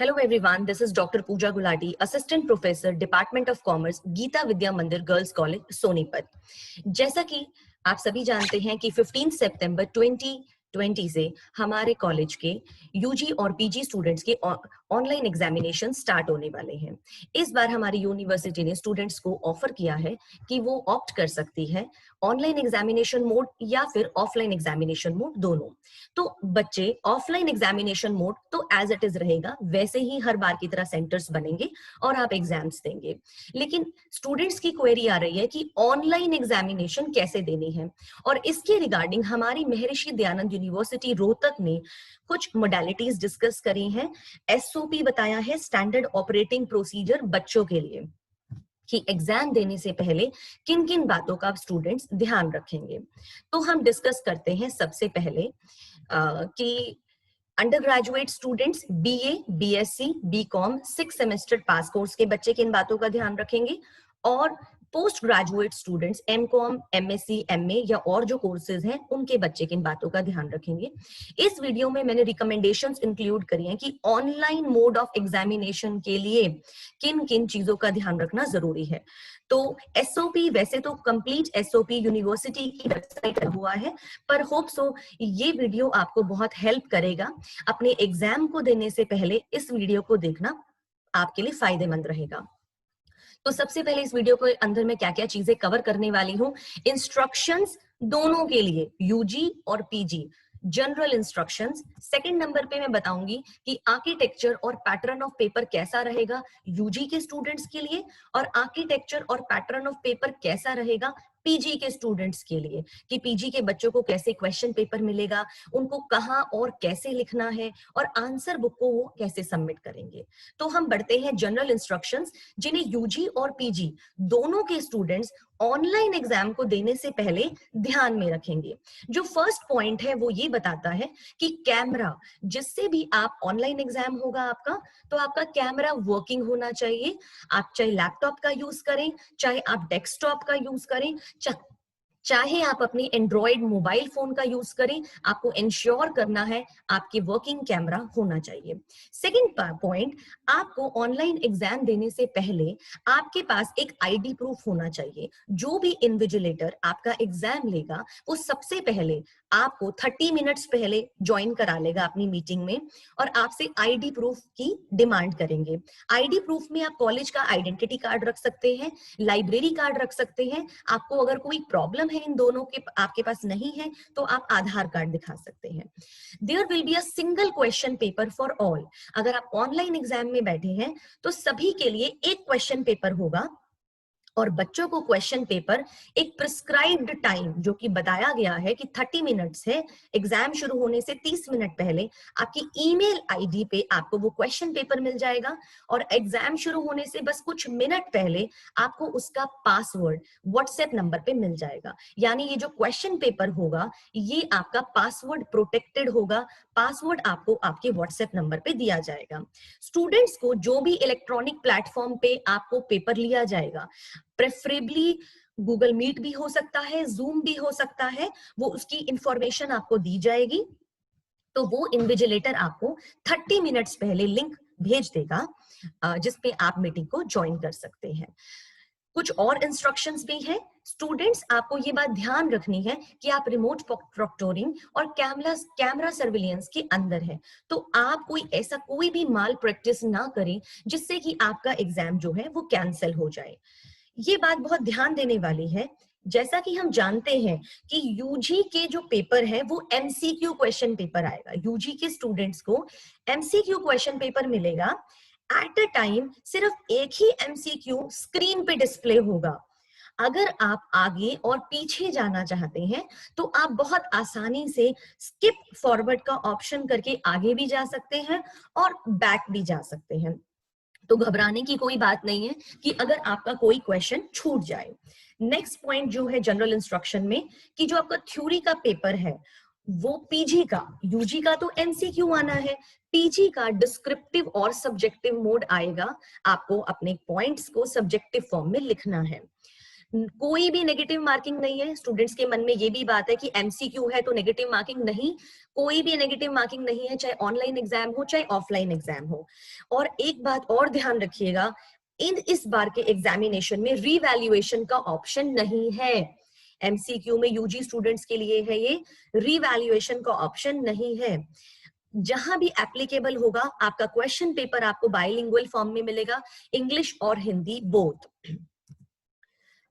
Hello everyone, this is Dr. Pooja Gulati, Assistant Professor, Department of Commerce, Gita विद्या मंदिर girls college Sonipat. जैसा कि आप सभी जानते हैं कि 15 सितंबर 2020 से हमारे कॉलेज के यूजी और पीजी स्टूडेंट्स के ऑनलाइन एग्जामिनेशन स्टार्ट होने वाले हैं। इस बार हमारी यूनिवर्सिटी ने स्टूडेंट्स को ऑफर किया है कि वो ऑप्ट कर सकती है ऑनलाइन एग्जामिनेशन मोड या फिर ऑफलाइन एग्जामिनेशन मोड, दोनों। तो बच्चे ऑफलाइन एग्जामिनेशन मोड तो एज इट इज रहेगा, वैसे ही हर बार की तरह सेंटर्स बनेंगे और आप एग्जाम्स देंगे। लेकिन स्टूडेंट्स की क्वेरी आ रही है कि ऑनलाइन एग्जामिनेशन कैसे देनी है, और इसके रिगार्डिंग हमारी महर्षि दयानंद यूनिवर्सिटी रोहतक ने कुछ मोडालिटीज डिस्कस करी हैं। एसओपी बताया है, स्टैंडर्ड ऑपरेटिंग प्रोसीजर बच्चों के लिए, कि एग्जाम देने से पहले किन किन बातों का स्टूडेंट्स ध्यान रखेंगे। तो हम डिस्कस करते हैं सबसे पहले कि undergraduate students BA, BSc, BCom 6 semester pass course के बच्चे किन बातों का ध्यान रखेंगे, और postgraduate students MCom, MSc, MA या और जो कोर्सेज हैं उनके बच्चे किन बातों का ध्यान रखेंगे। इस वीडियो में मैंने रिकमेंडेशंस इंक्लूड करी हैं कि ऑनलाइन मोड ऑफ एग्जामिनेशन के लिए किन किन चीजों का ध्यान रखना जरूरी है। तो एसओपी, वैसे तो कंप्लीट एसओपी यूनिवर्सिटी की वेबसाइट पर हुआ है, पर होप सो ये वीडियो आपको बहुत हेल्प करेगा। अपने एग्जाम को देने से पहले इस वीडियो को देखना आपके लिए फायदेमंद रहेगा। तो सबसे पहले इस वीडियो के अंदर मैं क्या क्या चीजें कवर करने वाली हूँ। इंस्ट्रक्शंस दोनों के लिए, यूजी और PG, general instructions. Second number पे मैं बताऊंगी कि आर्किटेक्चर और पैटर्न ऑफ पेपर कैसा रहेगा यूजी के स्टूडेंट्स के लिए, और आर्किटेक्चर और पैटर्न ऑफ पेपर कैसा रहेगा पीजी के स्टूडेंट्स के लिए, कि पीजी के बच्चों को कैसे क्वेश्चन पेपर मिलेगा, उनको कहाँ और कैसे लिखना है, और आंसर बुक को वो कैसे सबमिट करेंगे। तो हम बढ़ते हैं जनरल इंस्ट्रक्शंस, जिन्हें यूजी और पीजी दोनों के स्टूडेंट्स ऑनलाइन एग्जाम को देने से पहले ध्यान में रखेंगे। जो फर्स्ट पॉइंट है वो ये बताता है कि कैमरा, जिससे भी आप ऑनलाइन एग्जाम होगा आपका, तो आपका कैमरा वर्किंग होना चाहिए। आप चाहे लैपटॉप का यूज करें, चाहे आप डेस्कटॉप का यूज करें, चाहे आप अपनी एंड्रॉइड मोबाइल फोन का यूज करें, आपको इंश्योर करना है आपके वर्किंग कैमरा होना चाहिए। सेकंड पॉइंट, आपको ऑनलाइन एग्जाम देने से पहले आपके पास एक आईडी प्रूफ होना चाहिए। जो भी इन्विजिलेटर आपका एग्जाम लेगा वो सबसे पहले आपको 30 मिनट्स पहले ज्वाइन करा लेगा अपनी मीटिंग में, और आपसे आईडी प्रूफ की डिमांड करेंगे। आईडी प्रूफ में आप कॉलेज का आइडेंटिटी कार्ड रख सकते हैं, लाइब्रेरी कार्ड रख सकते हैं। आपको अगर कोई प्रॉब्लम है इन दोनों के आपके पास नहीं है तो आप आधार कार्ड दिखा सकते हैं। There will be a single question paper for all. अगर आप ऑनलाइन एग्जाम में बैठे हैं तो सभी के लिए एक क्वेश्चन पेपर होगा, और बच्चों को क्वेश्चन पेपर एक प्रिस्क्राइब्ड टाइम, जो कि बताया गया है कि 30 मिनट्स है, एग्जाम शुरू होने से 30 मिनट पहले आपकी ईमेल आईडी पे आपको वो क्वेश्चन पेपर मिल जाएगा, और एग्जाम शुरू होने से बस कुछ मिनट पहले आपको उसका पासवर्ड व्हाट्सएप नंबर पे मिल जाएगा। यानी ये जो क्वेश्चन पेपर होगा ये आपका पासवर्ड प्रोटेक्टेड होगा, पासवर्ड आपको आपके व्हाट्सएप नंबर पे दिया जाएगा। स्टूडेंट्स को जो भी इलेक्ट्रॉनिक प्लेटफॉर्म पे आपको पेपर लिया जाएगा, प्रेफरेबली गूगल मीट भी हो सकता है, जूम भी हो सकता है, वो उसकी इंफॉर्मेशन आपको दी जाएगी। तो वो इन्विजिलेटर आपको 30 मिनट्स पहले लिंक भेज देगा, जिसपे आप मीटिंग को ज्वाइन कर सकते हैं। कुछ और इंस्ट्रक्शंस भी हैं। स्टूडेंट्स, आपको ये बात ध्यान रखनी है कि आप रिमोट प्रोक्टोरिंग और कैमरा सर्विलियंस के अंदर है, तो आप कोई भी माल प्रैक्टिस ना करें जिससे कि आपका एग्जाम जो है वो कैंसिल हो जाए। ये बात बहुत ध्यान देने वाली है। जैसा कि हम जानते हैं कि यूजी के जो पेपर है वो एमसीक्यू क्वेश्चन पेपर आएगा। यूजी के स्टूडेंट्स को एमसीक्यू क्वेश्चन पेपर मिलेगा। एट अ टाइम सिर्फ एक ही एमसीक्यू स्क्रीन पे डिस्प्ले होगा। अगर आप आगे और पीछे जाना चाहते हैं तो आप बहुत आसानी से स्किप फॉरवर्ड का ऑप्शन करके आगे भी जा सकते हैं और बैक भी जा सकते हैं। तो घबराने की कोई बात नहीं है कि अगर आपका कोई क्वेश्चन छूट जाए। नेक्स्ट पॉइंट जो है जनरल इंस्ट्रक्शन में, कि जो आपका थ्योरी का पेपर है वो पीजी का, यूजी का तो एमसीक्यू आना है, पीजी का डिस्क्रिप्टिव और सब्जेक्टिव मोड आएगा। आपको अपने पॉइंट्स को सब्जेक्टिव फॉर्म में लिखना है। कोई भी नेगेटिव मार्किंग नहीं है। स्टूडेंट्स के मन में ये भी बात है कि एमसीक्यू है तो नेगेटिव मार्किंग, नहीं, कोई भी नेगेटिव मार्किंग नहीं है, चाहे ऑनलाइन एग्जाम हो चाहे ऑफलाइन एग्जाम हो। और एक बात और ध्यान रखिएगा, इस बार के एग्जामिनेशन में रीवैल्यूएशन का ऑप्शन नहीं है। एमसीक्यू में यूजी स्टूडेंट्स के लिए है, ये रीवैल्यूएशन का ऑप्शन नहीं है। जहां भी एप्लीकेबल होगा आपका क्वेश्चन पेपर आपको बाइलिंगुअल फॉर्म में मिलेगा, इंग्लिश और हिंदी बोथ।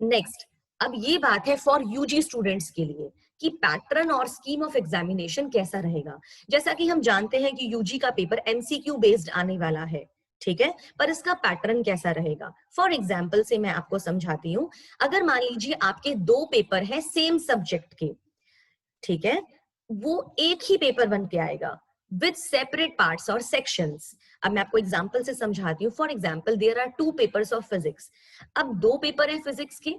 नेक्स्ट, अब ये बात है फॉर यूजी स्टूडेंट्स के लिए कि पैटर्न और स्कीम ऑफ एग्जामिनेशन कैसा रहेगा। जैसा कि हम जानते हैं कि यूजी का पेपर एमसीक्यू बेस्ड आने वाला है, ठीक है, पर इसका पैटर्न कैसा रहेगा। फॉर एग्जाम्पल से मैं आपको समझाती हूँ। अगर मान लीजिए आपके 2 पेपर हैं सेम सब्जेक्ट के, ठीक है, वो एक ही पेपर बन के आएगा विद सेपरेट पार्ट्स और सेक्शंस। अब मैं आपको एग्जांपल से समझाती हूँ। For example, there are 2 papers of physics. अब 2 पेपर है फिजिक्स के,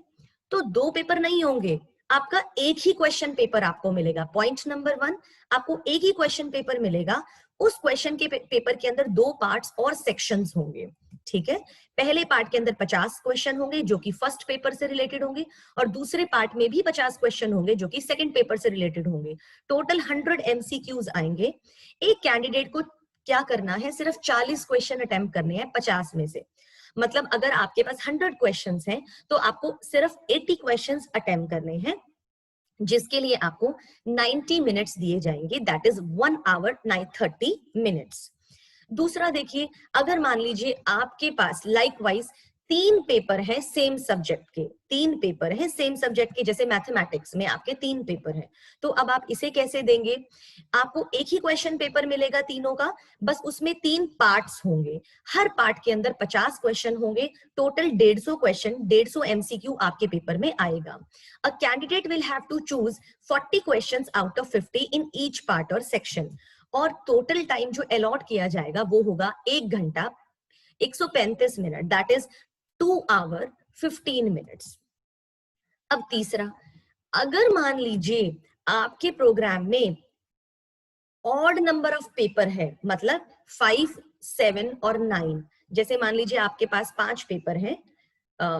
तो 2 पेपर नहीं होंगे, आपका एक ही क्वेश्चन पेपर आपको मिलेगा। पॉइंट नंबर 1, आपको एक ही क्वेश्चन पेपर मिलेगा। उस क्वेश्चन के पेपर के अंदर 2 पार्ट्स और सेक्शंस होंगे, ठीक है। पहले पार्ट के अंदर 50 क्वेश्चन होंगे जो कि फर्स्ट पेपर से रिलेटेड होंगे, और दूसरे पार्ट में भी 50 क्वेश्चन होंगे जो कि सेकंड पेपर से रिलेटेड होंगे। टोटल 100 एमसीक्यूज आएंगे। एक कैंडिडेट को क्या करना है, सिर्फ 40 क्वेश्चन अटेम्प्ट करने हैं 50 में से। मतलब अगर आपके पास 100 क्वेश्चंस हैं तो आपको सिर्फ 80 क्वेश्चंस अटेम्प्ट करने हैं, जिसके लिए आपको 90 मिनट्स दिए जाएंगे, दैट इज 1 आवर 30 मिनट्स। दूसरा देखिए, अगर मान लीजिए आपके पास लाइकवाइज 3 पेपर है सेम सब्जेक्ट के, 3 पेपर है सेम सब्जेक्ट के, जैसे मैथमेटिक्स में आपके 3 पेपर हैं, तो अब आप इसे कैसे देंगे। आपको एक ही क्वेश्चन पेपर मिलेगा तीनों का, बस उसमें 3 पार्ट्स होंगे, हर पार्ट के अंदर 50 क्वेश्चन होंगे, टोटल 150 क्वेश्चन, 150 एमसीक्यू आपके पेपर में आएगा। A candidate will have to choose 40 questions out of 50 in each part और सेक्शन, और टोटल टाइम जो अलॉट किया जाएगा वो होगा 1 घंटा 135 minute, that is 2 hour 15 minutes. अब तीसरा, अगर मान लीजिए आपके प्रोग्राम में ऑड नंबर ऑफ पेपर है, मतलब 5, 7 और 9, जैसे मान लीजिए आपके पास 5 पेपर हैं,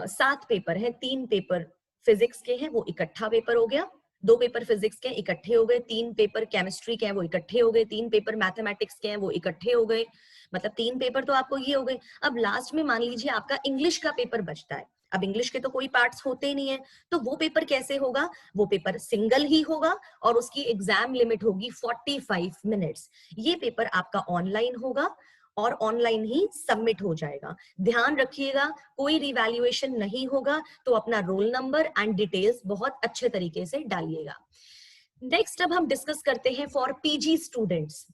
7 पेपर हैं, 3 पेपर फिजिक्स के हैं वो इकट्ठा पेपर हो गया, 2 पेपर फिजिक्स के इकट्ठे हो गए, 3 पेपर केमिस्ट्री के हैं वो इकट्ठे हो गए, 3 पेपर मैथमेटिक्स के हैं वो इकट्ठे हो गए, मतलब 3 पेपर तो आपको ये हो गए। अब लास्ट में मान लीजिए आपका इंग्लिश का पेपर बचता है। अब इंग्लिश के तो कोई पार्ट्स होते ही नहीं है, तो वो पेपर कैसे होगा, वो पेपर सिंगल ही होगा और उसकी एग्जाम लिमिट होगी 45 मिनट्स। ये पेपर आपका ऑनलाइन होगा और ऑनलाइन ही सबमिट हो जाएगा। ध्यान रखिएगा, कोई रिवैल्यूएशन नहीं होगा, तो अपना रोल नंबर एंड डिटेल्स बहुत अच्छे तरीके से डालिएगा। नेक्स्ट, अब हम डिस्कस करते हैं फॉर पीजी स्टूडेंट्स,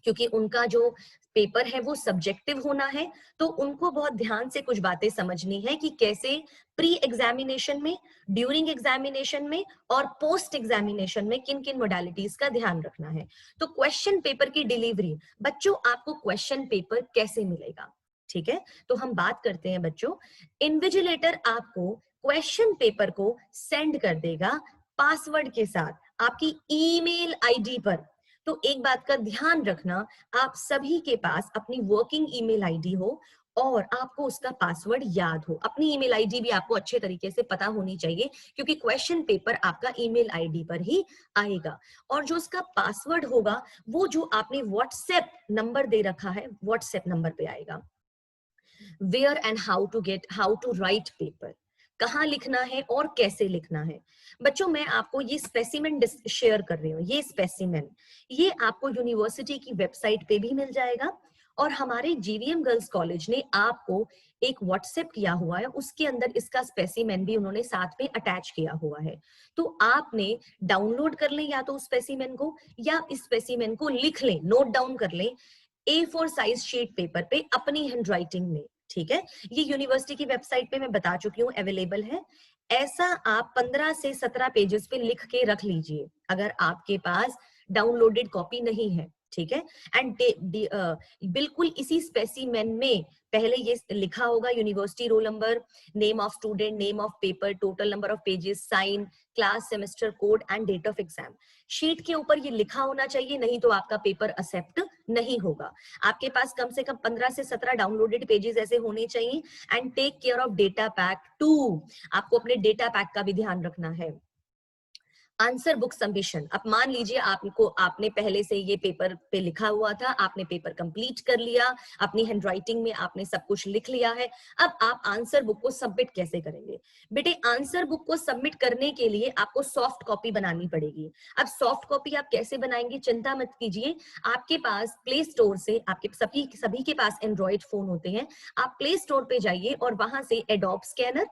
क्योंकि उनका जो पेपर है वो सब्जेक्टिव होना है, तो उनको बहुत ध्यान से कुछ बातें समझनी है कि कैसे प्री एग्जामिनेशन में, ड्यूरिंग एग्जामिनेशन में और पोस्ट एग्जामिनेशन में किन किन मोडालिटीज का ध्यान रखना है। तो क्वेश्चन पेपर की डिलीवरी, बच्चों आपको क्वेश्चन पेपर कैसे मिलेगा, ठीक है, तो हम बात करते हैं बच्चों। इन्विजिलेटर आपको क्वेश्चन पेपर को सेंड कर देगा पासवर्ड के साथ आपकी ईमेल आईडी पर। तो एक बात का ध्यान रखना, आप सभी के पास अपनी वर्किंग ईमेल आईडी हो और आपको उसका पासवर्ड याद हो। अपनी ईमेल आईडी भी आपको अच्छे तरीके से पता होनी चाहिए, क्योंकि क्वेश्चन पेपर आपका ईमेल आईडी पर ही आएगा। और जो उसका पासवर्ड होगा वो जो आपने व्हाट्सएप नंबर दे रखा है, व्हाट्सएप नंबर पे आएगा। Where and how to write paper, कहाँ लिखना है और कैसे लिखना है। बच्चों मैं आपको ये स्पेसिमेन शेयर कर रही हूँ, ये स्पेसिमेन ये आपको यूनिवर्सिटी की वेबसाइट पे भी मिल जाएगा, और हमारे जीवीएम गर्ल्स कॉलेज ने आपको एक व्हाट्सएप किया हुआ है, उसके अंदर इसका स्पेसिमेन भी उन्होंने साथ में अटैच किया हुआ है। तो आपने डाउनलोड कर लें या तो उस स्पेसिमेन को, या इस स्पेसिमेन को लिख लें, नोट डाउन कर लें A4 साइज शीट पेपर पे अपनी हैंडराइटिंग में, ठीक है। ये यूनिवर्सिटी की वेबसाइट पे मैं बता चुकी हूँ अवेलेबल है। ऐसा आप 15 से 17 पेजेस पे लिख के रख लीजिए अगर आपके पास डाउनलोडेड कॉपी नहीं है, ठीक है। एंड बिल्कुल इसी स्पेसिमेन में पहले ये लिखा होगा university roll number, name of student, name of paper, total number of pages, sign, class, semester code and date of exam. Sheet के ऊपर ये लिखा होना चाहिए, नहीं तो आपका पेपर एक्सेप्ट नहीं होगा। आपके पास कम से कम 15 से 17 डाउनलोडेड पेजेस ऐसे होने चाहिए। And take care of data pack 2, आपको अपने डेटा पैक का भी ध्यान रखना है। आंसर बुक सबमिशन, अब मान लीजिए आपने पहले से ये पेपर पे लिखा हुआ था, आपने पेपर कंप्लीट कर लिया, अपनी हैंडराइटिंग में आपने सब कुछ लिख लिया है, अब आप आंसर बुक को सबमिट कैसे करेंगे? बेटे आंसर बुक को सबमिट करने के लिए आपको सॉफ्ट कॉपी बनानी पड़ेगी। अब सॉफ्ट कॉपी आप कैसे बनाएंगे, चिंता मत कीजिए, आपके पास प्ले स्टोर से, आपके सभी के पास एंड्रॉइड फोन होते हैं, आप प्ले स्टोर पे जाइए और वहां से एडोब स्कैनर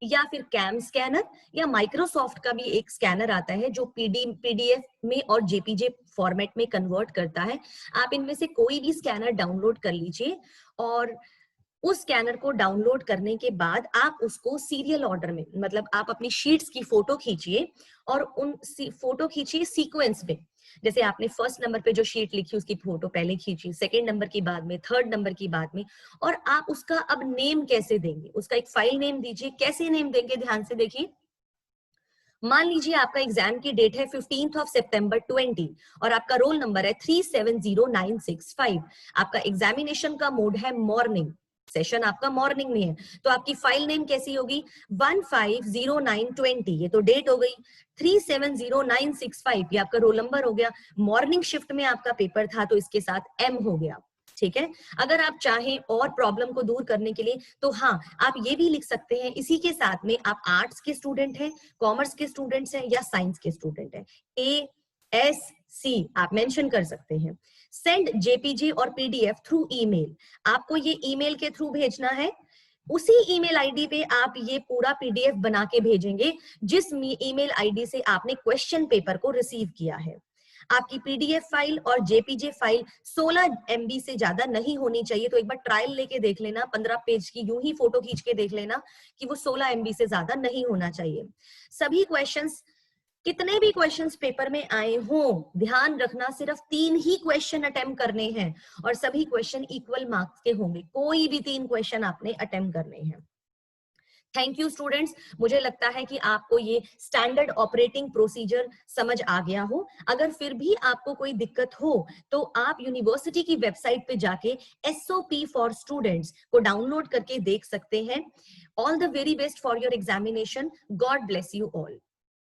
या फिर कैम स्कैनर या माइक्रोसॉफ्ट का भी एक स्कैनर आता है जो पीडीएफ में और जेपीजे फॉर्मेट में कन्वर्ट करता है। आप इनमें से कोई भी स्कैनर डाउनलोड कर लीजिए और उस स्कैनर को डाउनलोड करने के बाद आप उसको सीरियल ऑर्डर में, मतलब आप अपनी शीट्स की फोटो खींचिए और उन फोटो खींचिए सीक्वेंस में। जैसे आपने फर्स्ट नंबर पे जो शीट लिखी उसकी फोटो पहले खींची, सेकंड नंबर की बाद में, थर्ड नंबर की बाद में, और आप उसका अब नेम कैसे देंगे, उसका एक फाइल नेम दीजिए। कैसे नेम देंगे, ध्यान से देखिए। मान लीजिए आपका एग्जाम की डेट है 15 सितंबर 20 और आपका रोल नंबर है 370965। आपका एग्जामिनेशन का मोड है मॉर्निंग, सेशन आपका मॉर्निंग में है, तो आपकी फाइल नेम कैसी होगी 150920, ये तो डेट हो गई। 370965 ये आपका रोल नंबर हो गया। मॉर्निंग शिफ्ट में आपका पेपर था तो इसके साथ एम हो गया, ठीक है। अगर आप चाहें और प्रॉब्लम को दूर करने के लिए तो हाँ, आप ये भी लिख सकते हैं इसी के साथ में, आप आर्ट्स के स्टूडेंट हैं, कॉमर्स के स्टूडेंट्स हैं या साइंस के स्टूडेंट हैं, ASC आप मेंशन कर सकते हैं। सेंड जेपीजी और पीडीएफ थ्रू ईमेल, आपको ये ईमेल के थ्रू भेजना है। उसी ईमेल आईडी पे आप ये पूरा पीडीएफ बना के भेजेंगे जिस ईमेल आईडी से आपने क्वेश्चन पेपर को रिसीव किया है। आपकी पीडीएफ फाइल और जेपीजे फाइल 16 MB से ज्यादा नहीं होनी चाहिए। तो एक बार ट्रायल लेके देख लेना, 15 पेज की यूं ही फोटो खींच के देख लेना कि वो 16 MB से ज्यादा नहीं होना चाहिए। सभी क्वेश्चंस, कितने भी क्वेश्चंस पेपर में आए हों, ध्यान रखना सिर्फ 3 ही क्वेश्चन अटेम्प्ट करने हैं और सभी क्वेश्चन इक्वल मार्क्स के होंगे, कोई भी 3 क्वेश्चन आपने अटेम्प्ट करने हैं। थैंक यू स्टूडेंट्स, मुझे लगता है कि आपको ये स्टैंडर्ड ऑपरेटिंग प्रोसीजर समझ आ गया हो। अगर फिर भी आपको कोई दिक्कत हो तो आप यूनिवर्सिटी की वेबसाइट पे जाके SOP फॉर स्टूडेंट्स को डाउनलोड करके देख सकते हैं। All the very best for your examination, God bless you all.